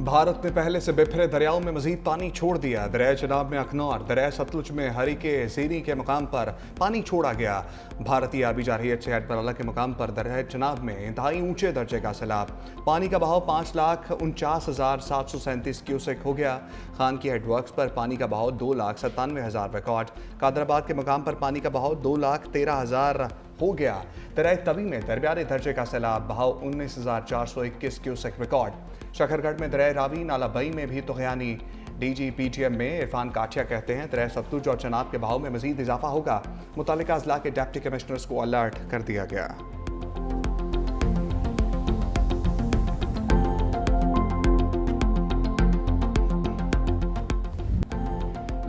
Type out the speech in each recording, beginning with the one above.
भारत ने पहले से बिखरे दरियाओं में मजीद पानी छोड़ दिया। दरिया चनाब में अखनौर, दरिया सतलुज में हरीके जीरी के मकाम पर पानी छोड़ा गया। भारतीय आबी जारहियत से हेडबराला के मकाम पर दरिया चनाब में इंतहाई ऊंचे दर्जे का सैलाब। पानी का बहाव 5,49,737 क्यूसेक हो गया। खान की हेडवर्क्स पर पानी का बहाव 2,97,000 रिकॉर्ड। कादराबाद के मकाम पर पानी का बहाव 2,13,000 हो गया। दरिया तवी में दरमियाने दर्जे का सैलाब, बहाव 19,421 क्यूसेक रिकॉर्ड। शकरगढ़ में दरिया रावी, नाला बई में भी तुगयानी। DGPTM में इरफान काठिया कहते हैं दरिया सतलुज और चनाब के बहाव में मजीद इजाफा होगा। मुतालिका अजला के डिप्टी कमिश्नर्स को अलर्ट कर दिया गया।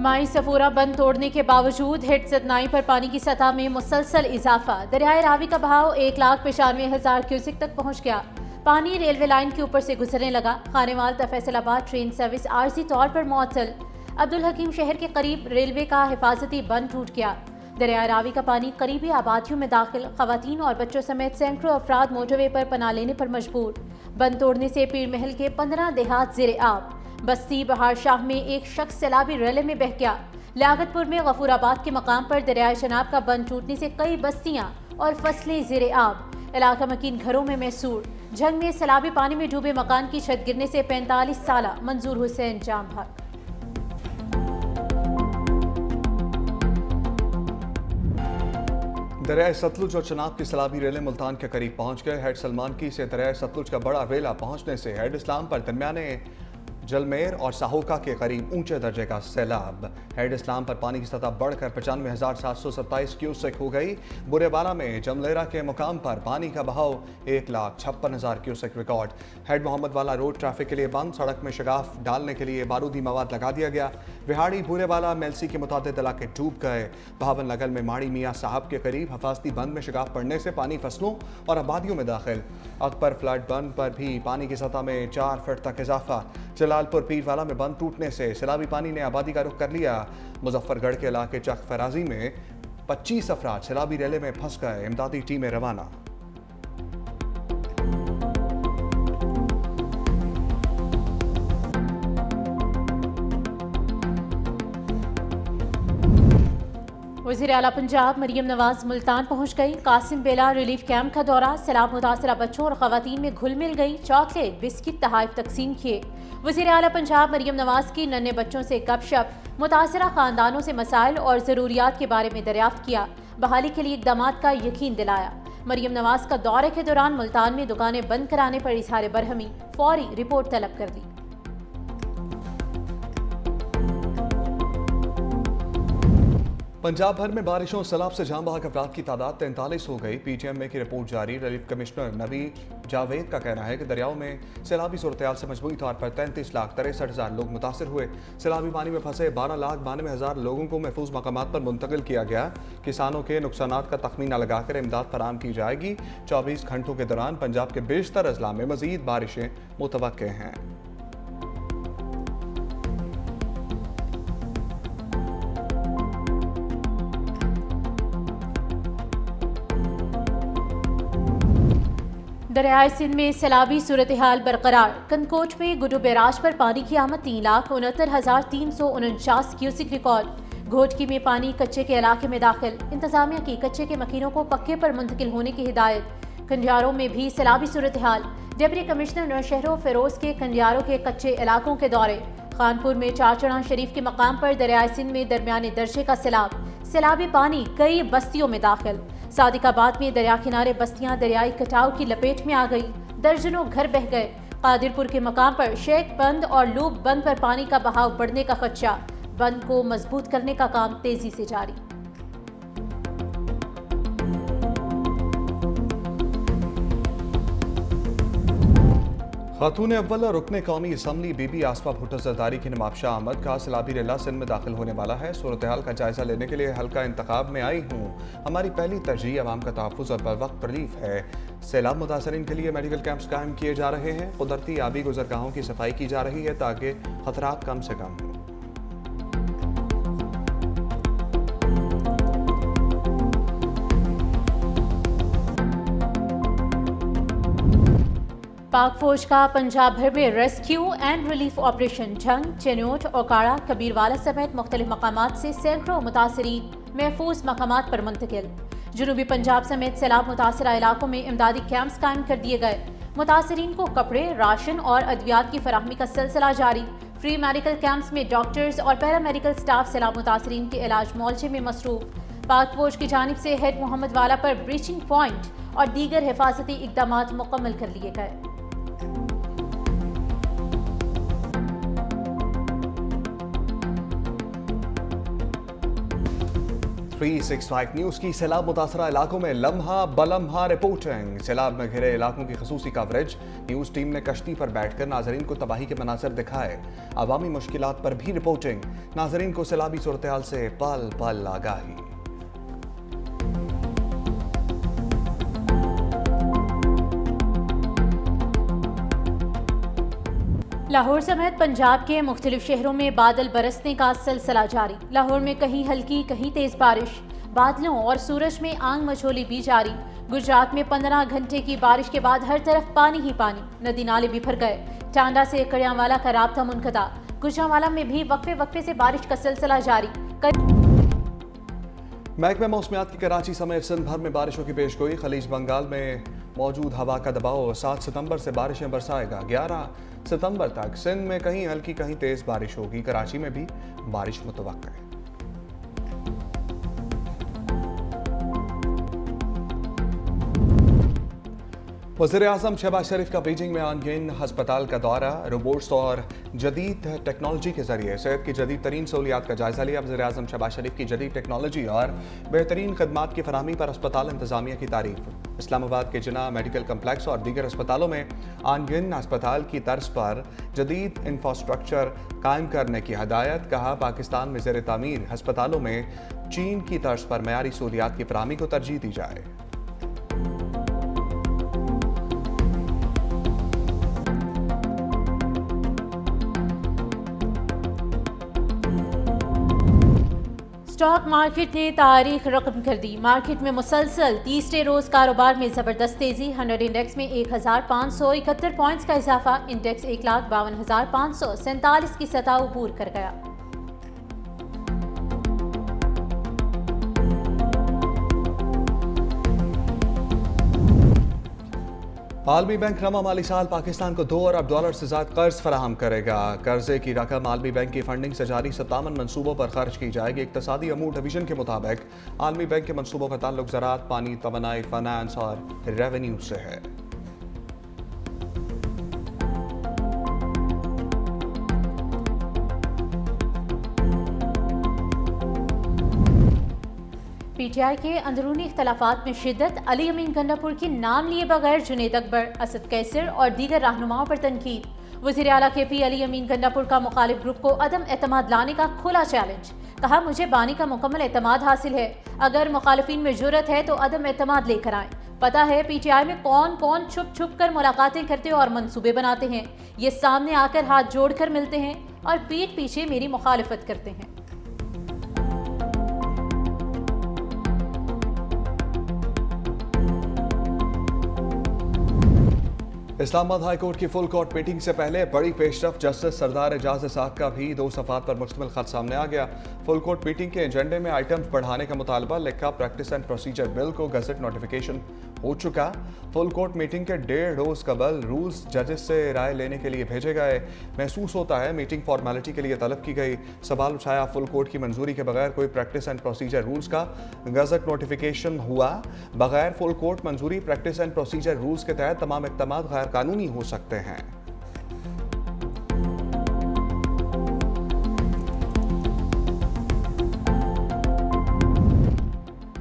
माई सफूरा बंद तोड़ने के बावजूद हेड सतनाई पर पानी की सतह में मुसलसल इजाफा। दरियाए रावी का बहाव 1,95,000 क्यूसेक तक पहुंच गया। पानी रेलवे लाइन के ऊपर से गुजरने लगा। खानेवाल तक फैसलाबाद ट्रेन सर्विस आर्जी तौर पर मुअत्तल। अब्दुल हकीम शहर के करीब रेलवे का हिफाजती बंद टूट गया। दरिया रावी का पानी करीबी आबादियों में दाखिल। खवातीन और बच्चों समेत सैकड़ों अफराद मोटरवे पर पनाह लेने पर मजबूर। बंद तोड़ने से पीर महल के 15 देहात ज़ेरे आब। बस्ती बहार शाह में एक शख्स सैलाबी रैले में बह गया। लियाकतपुर में गफूराबाद के मकाम पर दरियाए शनाब का बंद टूटने से कई बस्तियां और फसलें ज़ेरे आब। इलाका मकीन घरों में मैसूर। जंग में सैलाबी पानी में डूबे मकान की छत गिरने से 45 साला मंजूर हुसैन जाम भाग। दरिया सतलुज और चनाब की सैलाबी रेलें मुल्तान के करीब पहुंच गए। हेड सलमान की से दरिया सतलुज का बड़ा रेला पहुंचने से हेड इस्लाम पर दरमियाने जलमेर और साहोका के करीब ऊंचे दर्जे का सैलाब। हेड इस्लाम पर पानी की सतह बढ़कर 95,727 क्यूसेक हो गई। बुरेवाला में जमलेरा के मुकाम पर पानी का बहाव 1,56,000 क्यूसेक रिकॉर्ड। हेड मोहम्मद वाला रोड ट्रैफिक के लिए बंद। सड़क में शगाफ डालने के लिए बारूदी मवाद लगा दिया गया। विहाड़ी बुरेवाला मेलसी के मुतादिद इलाके डूब गए। बहावन लगल में माड़ी मियाँ साहब के करीब हफाजती बंद में शगाफ पड़ने से पानी फसलों और आबादियों में दाखिल। अकबर फ्लड बंद पर भी पानी की सतह में 4 फीट तक इजाफा। जलालपुर पीरवाला में बंद टूटने से सैलाबी पानी ने आबादी का रुख कर लिया। मुजफ्फरगढ़ के इलाके चक फराजी में 25 अफराद सैलाबी रेले में फंस गए। इमदादी टीमें रवाना। वज़ीर आला पंजाब मरियम नवाज मुल्तान पहुंच गई। कासिम बेला रिलीफ कैंप का दौरा। सैलाब मुतासरा बच्चों और खवातीन में घुल मिल गई। चॉकलेट बिस्किट तहाइफ तकसीम किए। वज़ीर आला पंजाब मरियम नवाज की नन्हे बच्चों से गपशप। मुतासरा खानदानों से मसाइल और ज़रूरियात के बारे में दरियाफ्त किया। बहाली के लिए इक़दामात का यकीन दिलाया। मरियम नवाज का दौरे के दौरान मुल्तान में दुकानें बंद कराने पर इजहार बरहमी। फौरी रिपोर्ट तलब कर दी। पंजाब भर में बारिशों और सैलाब से जाम बहक अफराद की तादाद 43 हो गई। PTM में की रिपोर्ट जारी। रिलीफ कमिश्नर नबी जावेद का कहना है कि दरियाओं में सैलाबी सूरत से मजमूई तौर पर 33,63,000 लोग मुतासर हुए। सैलाबी पानी में फंसे 12,92,000 लोगों को महफूज मकामात पर मुंतकिल किया गया। किसानों के नुकसानात का तखमीना लगाकर इमदाद फराहम की जाएगी। 24 घंटों के दौरान पंजाब के बेशतर अजला में मजीद बारिशें मुतवक्के हैं। दरियाए सिंध में सैलाबी सूरत हाल बरकरार। कनकोट में गुडू बैराज पर पानी की आमद 3,69,349 क्यूसिक रिकॉर्ड। घोटकी में पानी कच्चे के इलाके में दाखिल। इंतजामिया की कच्चे के मकीनों को पक्के पर मुंतकिल होने की हिदायत। कंडियारों में भी सैलाबी सूरत हाल। डिप्टी कमिश्नर नौशहरों फिरोज के कंडियारों के कच्चे इलाकों के दौरे। खानपुर में चाचड़ा शरीफ के मकाम पर दरियाए सिंध में दरमियाने दर्जे का सैलाब। सैलाबी पानी कई बस्तियों में दाखिल। सादिकाबाद में दरिया किनारे बस्तियां दरियाई कटाव की लपेट में आ गई। दर्जनों घर बह गए। कादिरपुर के मकाम पर शेख बंद और लूप बंद पर पानी का बहाव बढ़ने का खदशा। बंद को मजबूत करने का काम तेजी से जारी। खातून अव्वल रुकने कौमी असम्बली बीबी आसफा भुट्टो जरदारी की नमाबशाह अहमद का सैलाबी रेला सिंध में दाखिल होने वाला है। सूरत हाल का जायजा लेने के लिए हल्का इंतखाब में आई हूँ। हमारी पहली तरजीह अवाम का तहफ़्फ़ुज़ और बरवक्त रिलीफ है। सैलाब मुतासरीन के लिए मेडिकल कैंप्स कायम किए जा रहे हैं। कुदरती आबी गुजरगाहों की सफाई की जा रही है ताकि खतरात कम से कम हों। पाक फौज का पंजाब भर में rescue and relief operation Jhang, Chiniot, Okara, Kabirwala समेत मुख्तलिफ मकामात से सैकड़ों मुतासरीन महफूज मकामात पर मुंतकिल। जनूबी पंजाब समेत सैलाब मुतासरा इलाकों में इमदादी कैंप्स कायम कर दिए गए। मुतासरीन को कपड़े, राशन और अद्वियात की फराहमी का सिलसिला जारी। फ्री मेडिकल कैंप्स में डॉक्टर्स और पैरामेडिकल स्टाफ सैलाब मुतासरीन के इलाज मुआवजे में मसरूफ। पाक फौज की जानिब से हेड मोहम्मद वाला पर ब्रीचिंग पॉइंट और दीगर हिफाजती इकदाम मुकम्मल कर लिए गए। न्यूज़ की सैलाब मुतासरा इलाकों में लम्हा बलम्हा रिपोर्टिंग। सैलाब में घिरे इलाकों की खसूसी कवरेज। न्यूज़ टीम ने कश्ती पर बैठकर नाजरीन को तबाही के मनाजर दिखाए। अवामी मुश्किलात पर भी रिपोर्टिंग। नाजरीन को सैलाबी सूरत-ए-हाल से पल पल आगाही। लाहौर समेत पंजाब के मुख्तलिफ शहरों में बादल बरसने का सिलसिला जारी। लाहौर में कहीं हल्की कहीं तेज बारिश, बादलों और सूरज में आंग मचोली भी जारी। गुजरात में 15 घंटे की बारिश के बाद हर तरफ पानी ही पानी, नदी नाले भी भर गए। टांडा से कड़ियांवाला का राब्ता मुनक़ता। गुजरांवाला में भी वक्फे वक्फे से बारिश का सिलसिला जारी। महकमा मौसमियात की कराची समेत सिंध भर में बारिशों की पेशगोई। खलीज बंगाल में मौजूद हवा का दबाव 7 सितंबर से बारिशें बरसाएगा। 11 सितंबर तक सिंध में कहीं हल्की कहीं तेज बारिश होगी। कराची में भी बारिश मुतवक्का है। वज़ीर-ए-आज़म शहबाज शरीफ का बीजिंग में आनगिन हस्पताल का दौरा। रोबोट्स और जदीद टेक्नोलॉजी के जरिए सेहत की जदीद तरीन सहूलियात का जायजा लिया। वज़ीर-ए-आज़म शहबाज शरीफ की जदीद टेक्नोलॉजी और बेहतरीन खदमात की फराहमी पर अस्पताल इंतजामिया की तारीफ। इस्लामाबाद के जिना मेडिकल कम्प्लेक्स और दीगर अस्पतालों में आनगिन अस्पताल की तर्ज पर जदीद इंफ्रास्ट्रक्चर कायम करने की हदायत। कहा, पाकिस्तान में ज़ेर तामीर अस्पतालों में चीन की तर्ज पर मयारी सहूलियात की फराहमी को तरजीह दी जाए। स्टॉक मार्केट ने तारीख रकम कर दी। मार्केट में मुसलसल तीसरे रोज कारोबार में जबरदस्त तेजी। 100 इंडेक्स में 1571 पॉइंट्स का इजाफा। इंडेक्स 1,52,547 की सतह अबूर कर गया। आलमी बैंक रमा माली साल पाकिस्तान को $2 अरब से ज्यादा कर्ज फराहम करेगा। कर्जे की रकम आलमी बैंक की फंडिंग से जारी 57 मनसूबों पर खर्च की जाएगी। इक्तसादी अमूर डिवीजन के मुताबिक आलमी बैंक के मनसूबों का ताल्लुक ज़राअत, पानी, तवानाई, फाइनेंस और रेवेन्यू से है। पीटीआई के अंदरूनी इख्तलाफात में शिद्दत। अली अमीन गंडापुर के नाम लिए बगैर जुनेद अकबर, असद कैसर और दीगर रहनुमाओं पर तनकीद। वज़ीर आला KP अली अमीन गंडापुर का मुखालिफ ग्रुप को अदम एतमाद लाने का खुला चैलेंज। कहा, मुझे बानी का मुकम्मल एतमाद हासिल है। अगर मुखालिफिन में जुर्रत है तो अदम एतमाद लेकर आएं। पता है PTI में कौन कौन छुप छुप कर मुलाकातें करते और मंसूबे बनाते हैं। ये सामने आकर हाथ जोड़कर मिलते हैं और पीठ पीछे मेरी मुखालिफत करते हैं। इस्लामाबाद हाई कोर्ट की फुल कोर्ट मीटिंग से पहले बड़ी पेशरफ। जस्टिस सरदार एजाज इसाक का भी 2 सफ़ात पर मुश्तमिल खत सामने आ गया। फुल कोर्ट मीटिंग के एजेंडे में आइटम्स बढ़ाने का मुतालबा लिखा। प्रैक्टिस एंड प्रोसीजर बिल को गजट नोटिफिकेशन हो चुका। फुल कोर्ट मीटिंग के 1.5 रोज कबल रूल्स जजेस से राय लेने के लिए भेजे गए। महसूस होता है मीटिंग फॉर्मेलिटी के लिए तलब की गई। सवाल उठाया, फुल कोर्ट की मंजूरी के बगैर कोई प्रैक्टिस एंड प्रोसीजर रूल्स का गजट नोटिफिकेशन हुआ। बगैर फुल कोर्ट मंजूरी प्रैक्टिस एंड प्रोसीजर रूल्स के तहत तमाम इक़दामात गैर कानूनी हो सकते हैं।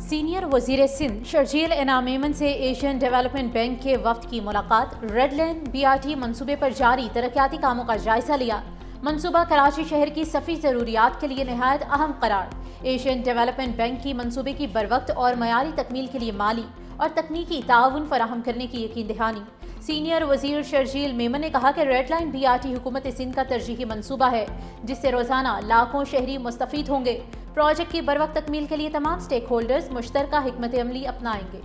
सीनियर वजीर सिंध शर्जील इनाम मेमन से एशियन डेवलपमेंट बैंक के वफ्द की मुलाकात। रेड लाइन BRT मंसूबे पर जारी तरक्याती कामों का जायजा लिया। मंसूबा कराची शहर की सफ़ी ज़रूरियात के लिए नहायत अहम करार। एशियन डेवलपमेंट बैंक की मंसूबे की बरवक्त और मयारी तकमील के लिए माली और तकनीकी ताउन फराहम करने की यकीन दहानी। सीनियर वजीर शर्जील मेमन ने कहा कि रेड लाइन BRT हुकूमत सिंध का तरजीही मंसूबा है जिससे रोजाना लाखों शहरी मुस्तफीद होंगे। प्रोजेक्ट की बरवक्त तकमील के लिए तमाम स्टेक होल्डर्स मुश्तरका हिकमत अमली अपनाएंगे।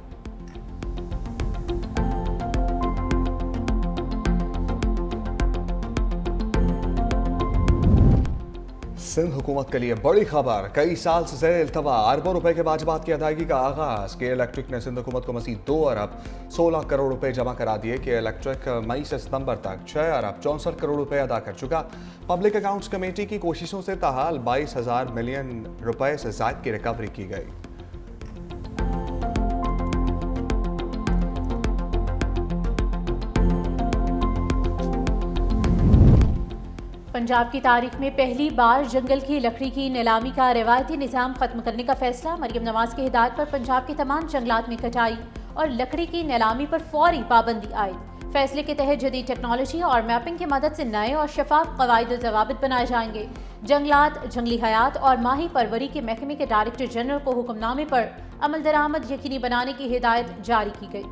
सिंध हुकूमत के लिए बड़ी खबर, कई साल से ज़ेर इल्तवा अरबों रुपए के वाजिबात की अदायगी का आगाज। के इलेक्ट्रिक ने सिंध हुकूमत को मज़ीद 2 अरब 16 करोड़ रुपए जमा करा दिए। के इलेक्ट्रिक मई से सितंबर तक 6 अरब 64 करोड़ रुपए अदा कर चुका। पब्लिक अकाउंट्स कमेटी की कोशिशों से ताहाल 22,000 मिलियन रुपए से ज़ायद की रिकवरी की गई। पंजाब की तारीख में पहली बार जंगल की लकड़ी की नीलामी का रिवायती निज़ाम खत्म करने का फैसला। मरियम नवाज की हिदायत पर पंजाब के तमाम जंगलात में कटाई और लकड़ी की नीलामी पर फौरी पाबंदी आयद। फैसले के तहत जदीद टेक्नोलॉजी और मैपिंग की मदद से नए और शफाफ कवायद और ज़वाबित बनाए जाएंगे। जंगलात, जंगली हयात और माही परवरी के महकमे के डायरेक्टर जनरल को हुक्मनामे पर अमल दरामद यकीनी बनाने की हिदायत जारी की गई।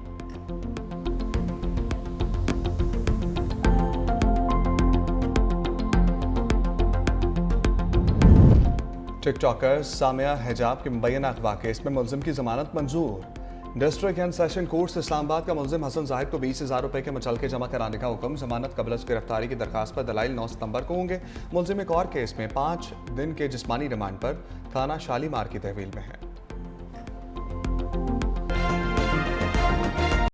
टिकटॉकर सामिया हिजाब के मुबैना अगवा केस में मुलजिम की जमानत मंजूर। District and session court Islamabad का मुलजिम हसन जाहिद को 20,000 रुपए के मुचलके जमा कराने का हुक्म। जमानत कबल गिरफ्तारी की दरखास्त पर दलाइल 9 सितंबर को होंगे। मुलजिम एक और केस में 5 दिन के जिस्मानी रिमांड पर थाना शालीमार की तहवील में है।